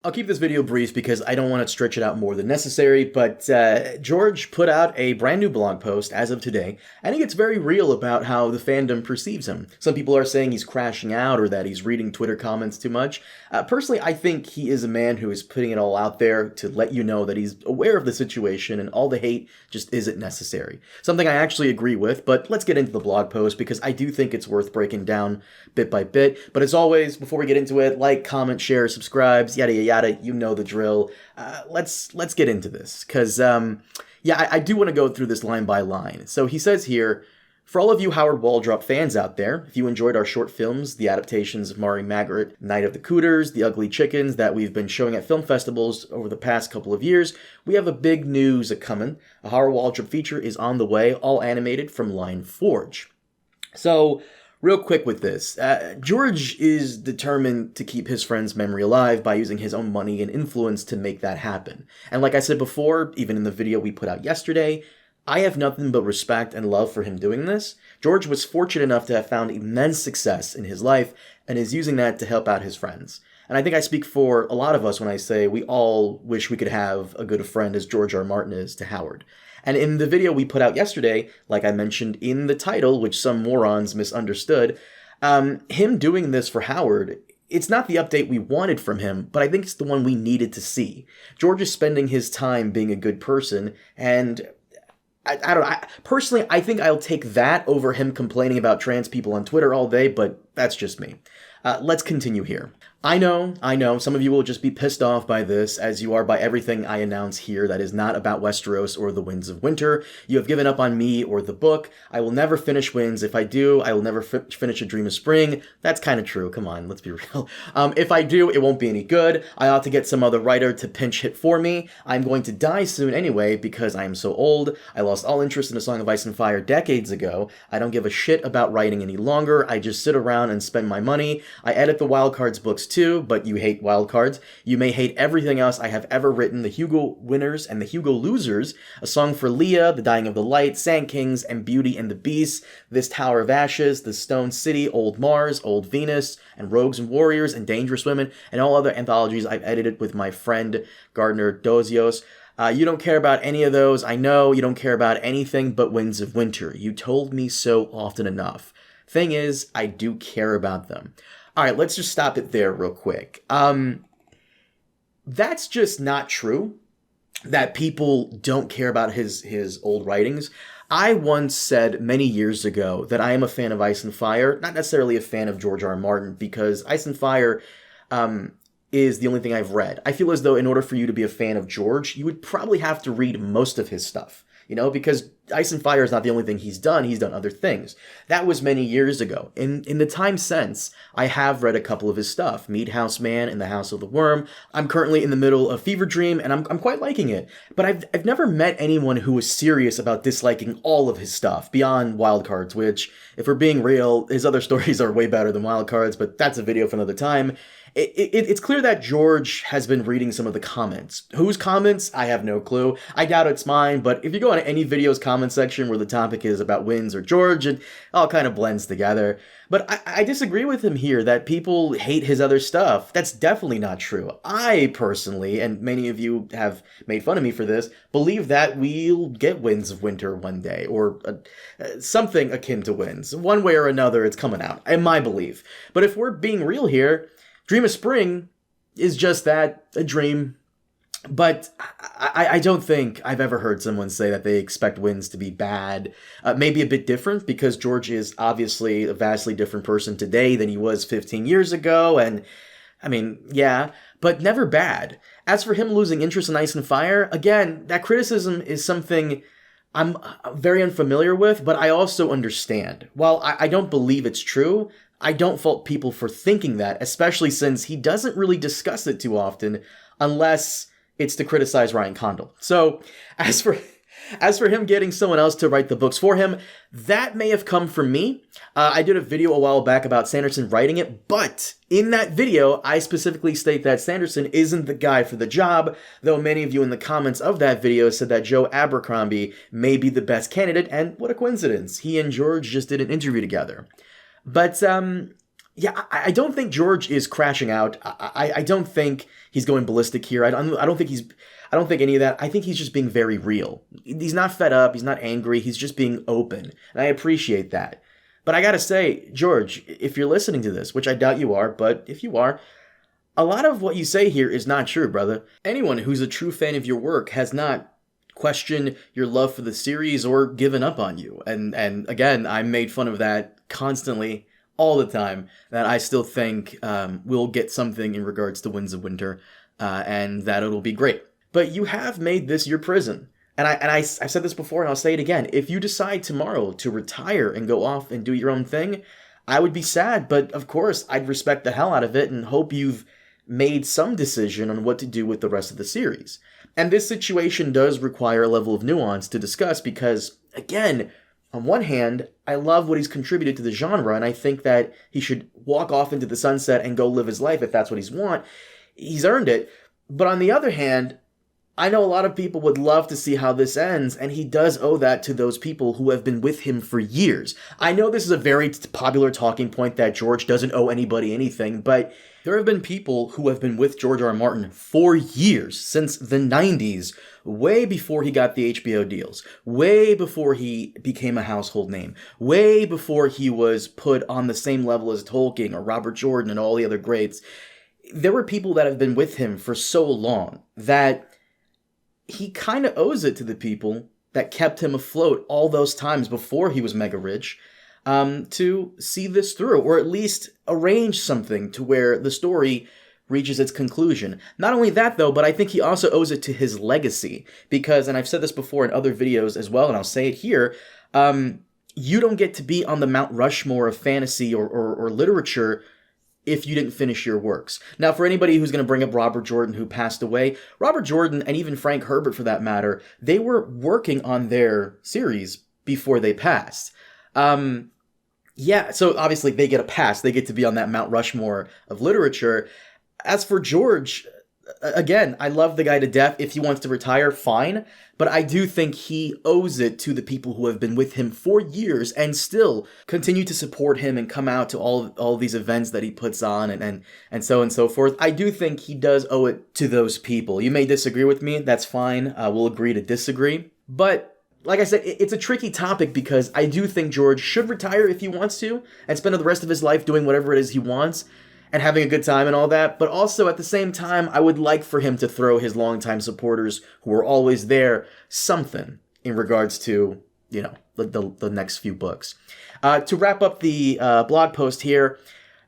I'll keep this video brief because I don't want to stretch it out more than necessary, but George put out a brand new blog post as of today, and he gets very real about how the fandom perceives him. Some people are saying he's crashing out or that he's reading Twitter comments too much. Personally, I think he is a man who is putting it all out there to let you know that he's aware of the situation and all the hate just isn't necessary. Something I actually agree with, but let's get into the blog post because I do think it's worth breaking down bit by bit. But as always, before we get into it, like, comment, share, subscribes, yada yada yada, you know the drill. Let's get into this, because I do want to go through this line by line. So he says here, for all of you Howard Waldrop fans out there, if you enjoyed our short films, the adaptations of Mari Margaret, Night of the Cooters, The Ugly Chickens that we've been showing at film festivals over the past couple of years, we have a big news a-coming. A Howard Waldrop feature is on the way, all animated from Line Forge. So, real quick with this, George is determined to keep his friend's memory alive by using his own money and influence to make that happen. And like I said before, even in the video we put out yesterday, I have nothing but respect and love for him doing this. George was fortunate enough to have found immense success in his life and is using that to help out his friends. And I think I speak for a lot of us when I say we all wish we could have a good friend as George R.R. Martin is to Howard. And in the video we put out yesterday, like I mentioned in the title, which some morons misunderstood, him doing this for Howard, it's not the update we wanted from him, but I think it's the one we needed to see. George is spending his time being a good person, and I don't know. Personally, I think I'll take that over him complaining about trans people on Twitter all day, but that's just me. Let's continue here. I know, some of you will just be pissed off by this, as you are by everything I announce here that is not about Westeros or the Winds of Winter. You have given up on me or the book. I will never finish Winds. If I do, I will never finish A Dream of Spring. That's kind of true. Come on, let's be real. If I do, it won't be any good. I ought to get some other writer to pinch hit for me. I'm going to die soon anyway because I am so old. I lost all interest in A Song of Ice and Fire decades ago. I don't give a shit about writing any longer. I just sit around and spend my money. I edit the Wildcards books too, but you hate Wildcards. You may hate everything else I have ever written, the Hugo Winners and the Hugo Losers, A Song for Leah, The Dying of the Light, Sand Kings, and Beauty and the Beast, This Tower of Ashes, The Stone City, Old Mars, Old Venus, and Rogues and Warriors, and Dangerous Women, and all other anthologies I've edited with my friend Gardner Dozios. You don't care about any of those. I know you don't care about anything but Winds of Winter. You told me so often enough. Thing is, I do care about them. All right, let's just stop it there real quick. That's just not true, that people don't care about his old writings. I once said many years ago that I am a fan of Ice and Fire, not necessarily a fan of George R.R. Martin, because Ice and Fire is the only thing I've read. I feel as though in order for you to be a fan of George, you would probably have to read most of his stuff. You know, because Ice and Fire is not the only thing he's done other things. That was many years ago. In the time since, I have read a couple of his stuff, Meadhouse Man and The House of the Worm. I'm currently in the middle of Fever Dream, and I'm quite liking it. But I've never met anyone who was serious about disliking all of his stuff, beyond Wildcards, which, if we're being real, his other stories are way better than Wildcards, but that's a video for another time. It's clear that George has been reading some of the comments. Whose comments? I have no clue. I doubt it's mine, but if you go on any video's comment section where the topic is about Winds or George, it all kind of blends together. But I disagree with him here that people hate his other stuff. That's definitely not true. I personally, and many of you have made fun of me for this, believe that we'll get Winds of Winter one day, or something akin to Winds. One way or another, it's coming out, in my belief. But if we're being real here, Dream of Spring is just that, a dream. But I don't think I've ever heard someone say that they expect Winds to be bad. Maybe a bit different, because George is obviously a vastly different person today than he was 15 years ago. And, I mean, yeah, but never bad. As for him losing interest in Ice and Fire, again, that criticism is something I'm very unfamiliar with, but I also understand. While I don't believe it's true, I don't fault people for thinking that, especially since he doesn't really discuss it too often, unless it's to criticize Ryan Condal. So, as for him getting someone else to write the books for him, that may have come from me. I did a video a while back about Sanderson writing it, but in that video, I specifically state that Sanderson isn't the guy for the job, though many of you in the comments of that video said that Joe Abercrombie may be the best candidate, and what a coincidence. He and George just did an interview together. But Yeah, I don't think George is crashing out. I don't think he's going ballistic here. I don't think I don't think any of that. I think he's just being very real. He's not fed up. He's not angry. He's just being open. And I appreciate that. But I gotta say, George, if you're listening to this, which I doubt you are, but if you are, a lot of what you say here is not true, brother. Anyone who's a true fan of your work has not questioned your love for the series or given up on you. And again, I made fun of that constantly, all the time, that I still think we'll get something in regards to Winds of Winter, and that it'll be great. But you have made this your prison. And I've said this before, and I'll say it again. If you decide tomorrow to retire and go off and do your own thing, I would be sad, but of course, I'd respect the hell out of it and hope you've made some decision on what to do with the rest of the series. And this situation does require a level of nuance to discuss because, again, on one hand, I love what he's contributed to the genre, and I think that he should walk off into the sunset and go live his life if that's what he's earned it. But on the other hand, I know a lot of people would love to see how this ends, and he does owe that to those people who have been with him for years. I know this is a very popular talking point that George doesn't owe anybody anything, but there have been people who have been with George R.R. Martin for years, since the 90s, way before he got the HBO deals, way before he became a household name, way before he was put on the same level as Tolkien or Robert Jordan and all the other greats. There were people that have been with him for so long that he kind of owes it to the people that kept him afloat all those times before he was mega rich, to see this through, or at least arrange something to where the story reaches its conclusion. Not only that, though, but I think he also owes it to his legacy, because, and I've said this before in other videos as well, and I'll say it here, you don't get to be on the Mount Rushmore of fantasy or literature if you didn't finish your works. Now, for anybody who's going to bring up Robert Jordan, who passed away, Robert Jordan, and even Frank Herbert for that matter, they were working on their series before they passed. Yeah, so obviously they get a pass. They get to be on that Mount Rushmore of literature. As for George, again, I love the guy to death. If he wants to retire, fine. But I do think he owes it to the people who have been with him for years and still continue to support him and come out to all these events that he puts on and so on and so forth. I do think he does owe it to those people. You may disagree with me. That's fine. We'll agree to disagree. But like I said, it's a tricky topic because I do think George should retire if he wants to and spend the rest of his life doing whatever it is he wants and having a good time and all that, but also at the same time, I would like for him to throw his longtime supporters who are always there something in regards to, you know, the next few books. To wrap up the blog post here,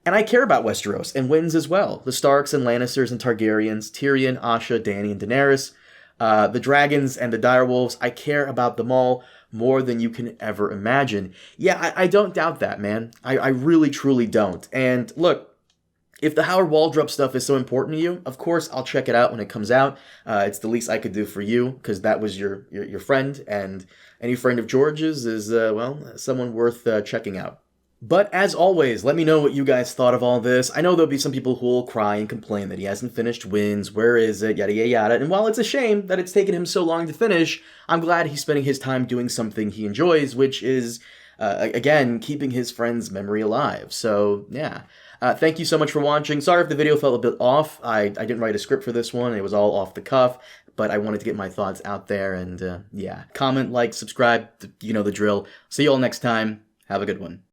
and I care about Westeros and Winds as well. The Starks and Lannisters and Targaryens, Tyrion, Asha, Dany, and Daenerys, the dragons and the direwolves, I care about them all more than you can ever imagine. Yeah, I don't doubt that, man. I really, truly don't. And look, if the Howard Waldrop stuff is so important to you, of course, I'll check it out when it comes out. It's the least I could do for you, because that was your friend, and any friend of George's is, well, someone worth checking out. But as always, let me know what you guys thought of all this. I know there'll be some people who will cry and complain that he hasn't finished Winds, where is it, yada yada yada. And while it's a shame that it's taken him so long to finish, I'm glad he's spending his time doing something he enjoys, which is, again, keeping his friend's memory alive. So, yeah. Thank you so much for watching. Sorry if the video felt a bit off. I didn't write a script for this one. It was all off the cuff, but I wanted to get my thoughts out there, and yeah. Comment, like, subscribe, you know the drill. See you all next time. Have a good one.